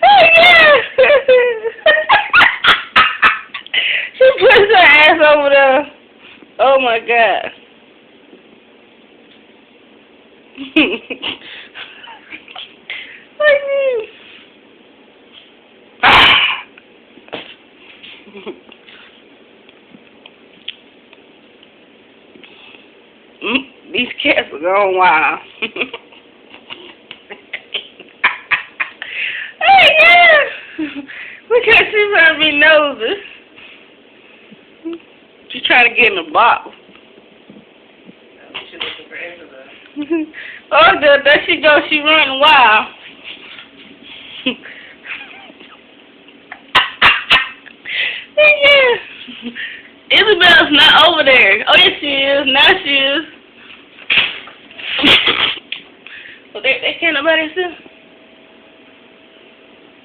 Oh yeah. She pushed her ass over there. Oh my god. Like this. These cats are going wild. Hey, yeah. Look how she's trying to be nosy. She's trying to get in the box. She's looking for Angela. Oh, there she goes. She running wild. Yeah. Isabel's not over there. Oh, yes, she is. Now she is. Oh, they can't nobody see?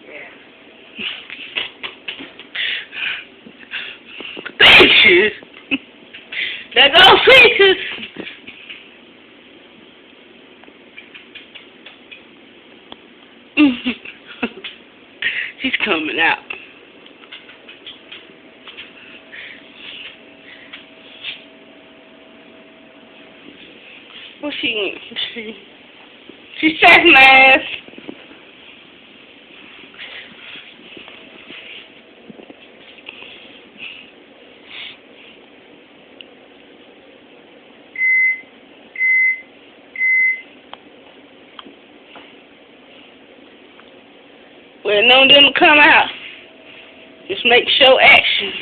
Yeah. Peaches. There goes Peaches. She's coming out. Well, she's checking my ass. Well, none of them come out. Just make show action.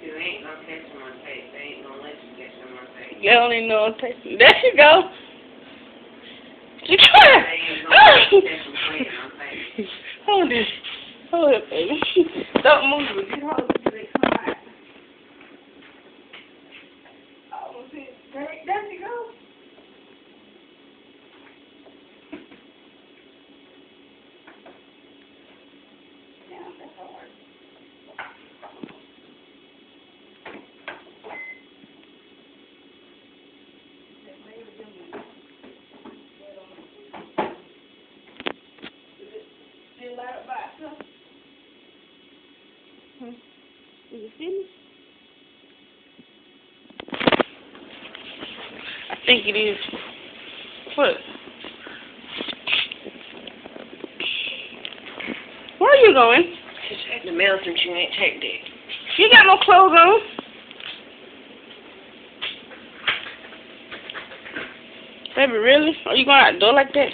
You ain't gonna catch them on tape. They ain't gonna let you catch them on tape. They don't even know what they see. There she go. She trying. They ain't gonna let you catch them playing on tape. Hold it. Hold it, baby. Don't move it. Hold it till they come out. Oh, see. There she goes. Yeah, that's hard. Is it finished? I think it is. What? Where are you going? Just check the mail since you ain't checked it. You got no clothes on. Baby, really? Are you going out the door like that?